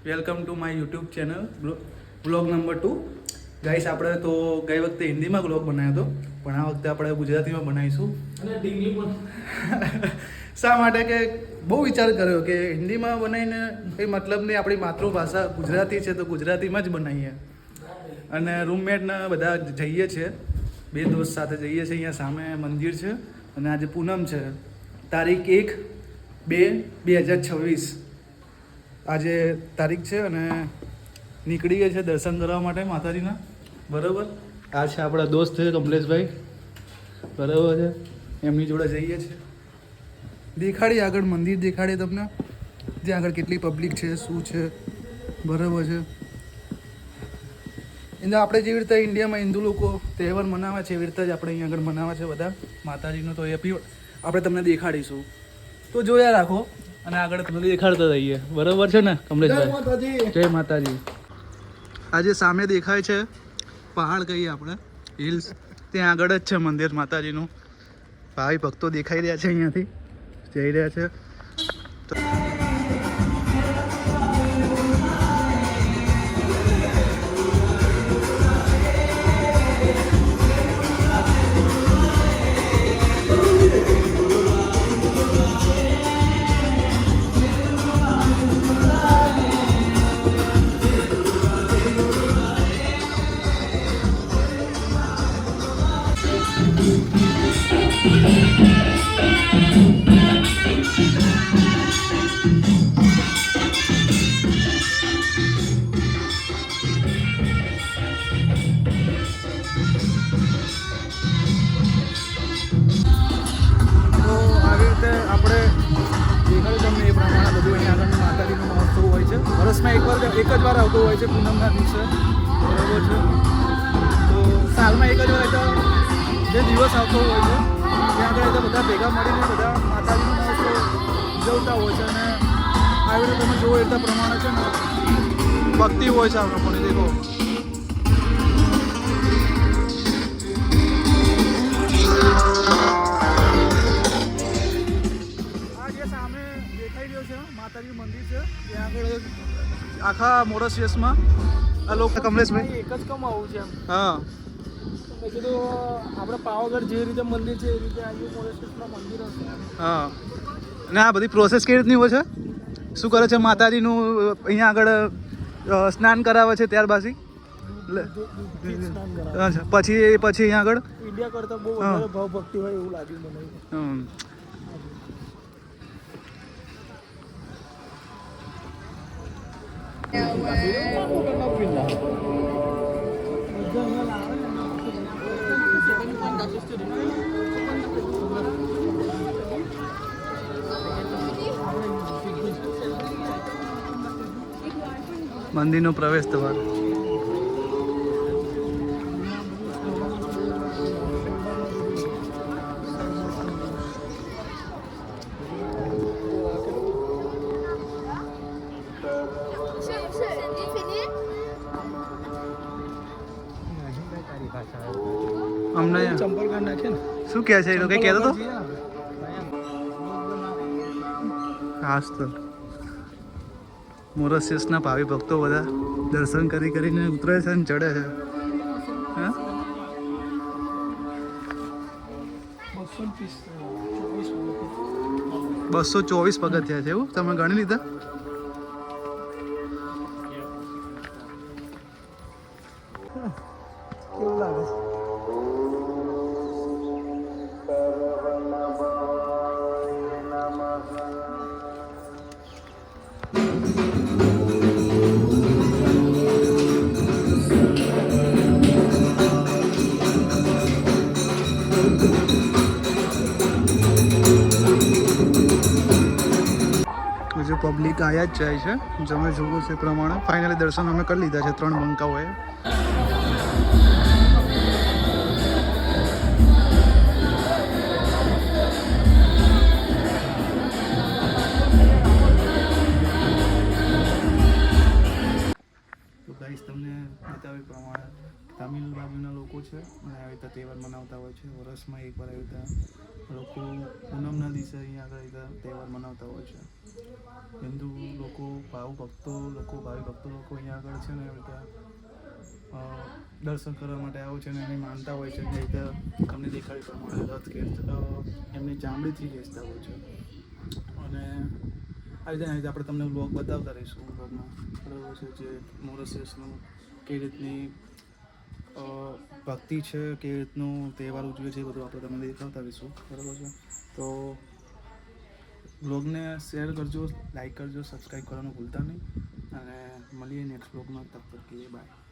Welcome to my YouTube channel blog number 2 guys. આપણે તો ગઈ વખતે હિન્દીમાં બ્લોગ બનાવ્યો હતો, પણ આ વખતે આપણે ગુજરાતીમાં બનાવીશું. અને ઢીંગલી પણ શા માટે કે બહુ વિચાર કર્યો કે હિન્દીમાં બનાવીને કંઈ મતલબ નહીં, આપણી માતૃભાષા ગુજરાતી છે તો ગુજરાતીમાં જ બનાવીએ. અને રૂમમેટને બધા જઈએ છીએ, 2 દોસ્ત સાથે જઈએ છીએ. અહીંયા સામે મંદિર છે અને આજે પૂનમ છે, તારીખ 1/2/2026 આજે તારીખ છે. અને નીકળી ગયા છે દર્શન કરવા માટે માતાજીના. બરાબર, આ છે આપણા દોસ્ત છે કમલેશભાઈ, બરાબર છે, એમની જોડે જઈએ છીએ. દેખાડી આગળ મંદિર દેખાડીએ તમને, ત્યાં આગળ કેટલી પબ્લિક છે, શું છે, બરાબર છે. એટલે આપણે જેવી રીતે ઇન્ડિયામાં હિન્દુ લોકો તહેવાર મનાવે છે એવી રીતે જ આપણે અહીંયા આગળ મનાવે છે બધા માતાજીનો. તો એ બી આપણે તમને દેખાડીશું, તો જોયા રાખો અને આગળ તમને દેખાડતા રહીએ. બરાબર છે ને કમલેશભાઈ? જય માતાજી. આજે સામે દેખાય છે પહાડ કહીએ આપણે, હિલ્સ, ત્યાં આગળ જ છે મંદિર માતાજીનું. ભાઈ ભક્તો દેખાઈ રહ્યા છે, અહીંયાથી જઈ રહ્યા છે. વર્ષમાં એક જ વાર આવતો હોય છે પૂનમના દિવસે, બરાબર છે. તો સાલમાં એક જ વાર તો જે દિવસ આવતો હોય છે ત્યાં આગળ બધા ભેગા મળીને બધા માતાજીનો મહોત્સવ ઉજવતા હોય છે. અને આવી રીતે તમે જુઓ એટલા પ્રમાણે છે ને ભક્તિ હોય છે આપણે પણ દેખો. આ જે સામે દેખાઈ રહ્યો છે માતાજી મંદિર છે, ત્યાં આગળ આખા મોરસિયસમાં આ લોકો કમલેશભાઈ એક જ કમાવું છે એમ. હા, મેં કીધું આપણે પાવાગઢ જે રીતે મંદિર છે એ રીતે આજે મોરસિયસમાં મંદિર હશે. હા, અને આ બધી પ્રોસેસ કેવી રીતની હોય છે? શું કરે છે માતાજીનું અહીંયા આગળ સ્નાન કરાવે છે, ત્યારબાદ પછી અહીંયા આગળ ઇન્ડિયા કરતાં બહુ વધારે ભાવ ભક્તિ હોય એવું લાગ્યું મને. મંદિરનો પ્રવેશ દ્વાર. અમને ચંપલ કાઢ નાખે ને શું કહે છે એ લોકો? કહેતો હતો હાસ તો મોરસિયસના ભાવિ ભક્તો બધા દર્શન કરીને ઉતરે છે અને ચડે છે. હા, 224 પગથિયા છે એવું તમે ગણી લીધા? કેવું લાગે છે? જો પબ્લિક આયા જ જાય છે, તમે જુઓ છે પ્રમાણે. ફાઇનલી દર્શન અમે કરી લીધા છે 3 બંકાઓએ. તો ગાઈસ તમને બતાવ્યા પ્રમાણે તમિલ બાજુના લોકો છે અને આવી રીતે તહેવાર મનાવતા હોય છે. વર્ષમાં એકવાર આવી રીતે લોકો પૂનમના દિવસે અહીંયા આગળ તહેવાર મનાવતા હોય છે. હિન્દુ લોકો ભાવિ ભક્તો લોકો અહીંયા આગળ છે ને બધા દર્શન કરવા માટે આવે છે ને એની માનતા હોય છે કે રીતે તમને દેખાડી પ્રમાણે રથ કે એમની ચામડીથી ખેંચતા હોય છે. અને આવી રીતે આપણે તમને વ્લોગ બતાવતા રહીશું. વ્લોગમાં બરાબર છે, જે મોરસિયસનું કઈ રીતની ભક્તિ છે, કેવી રીતનું તહેવાર ઉજવે છે, એ બધું આપણે તમને દેખાડતા રહીશું. બરાબર છે, તો બ્લોગને શેર કરજો, લાઈક કરજો, સબસ્ક્રાઈબ કરવાનું ભૂલતા નહીં. અને મળીએ નેક્સ્ટ બ્લોગમાં. તબ તક કે બાય.